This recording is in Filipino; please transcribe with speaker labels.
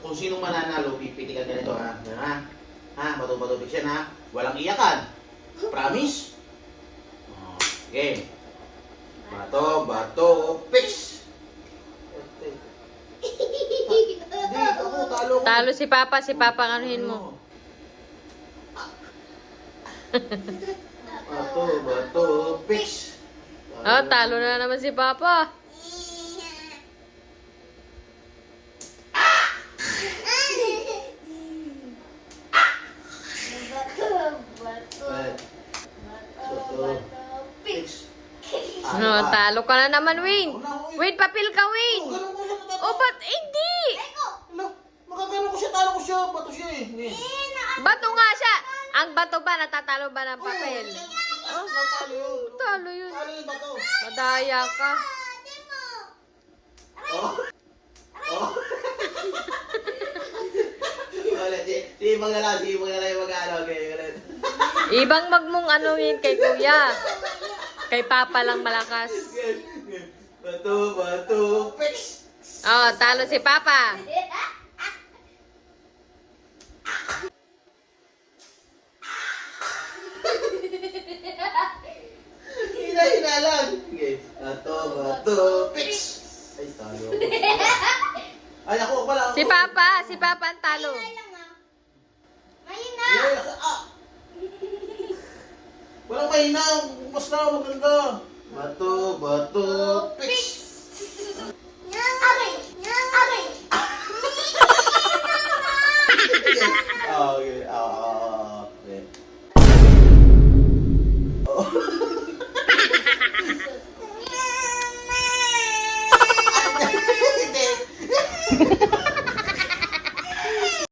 Speaker 1: kung sino mananalo, pipili ka ganito ha. Yan ha. Ha, bato-bato fiction ha. Walang iyakan. Promise? Okay. Bato, fix. Hindi, ako, talo ko.
Speaker 2: Talo si Papa ang anuhin mo.
Speaker 1: Bato, fix.
Speaker 2: Oh, talo na naman si Papa. No, talo ka na naman, Wayne. Wayne, papel ka, Wayne. Oh, ba't hindi?
Speaker 1: Makagano ko siya, talo ko siya. Bato siya eh.
Speaker 2: Bato nga siya. Ang bato ba, natatalo ba ng papel?
Speaker 1: Oh, talo yun.
Speaker 2: Talo yun.
Speaker 1: Talo yung bato.
Speaker 2: Madaya ka.
Speaker 1: Oh. Oh. Sige, magala yung mag-ano. Okay, ganun.
Speaker 2: Ibang magmong anuhin kay Kuya. Kay Papa lang malakas.
Speaker 1: Bato, fix.
Speaker 2: Oh, talo si Papa.
Speaker 1: Hina lang. Okay. Bato, fix. Ay, talo. Ay, ako pala.
Speaker 2: Si Papa ang talo.
Speaker 1: Walang mahina. Basta maganda. Bato, fix. Okay.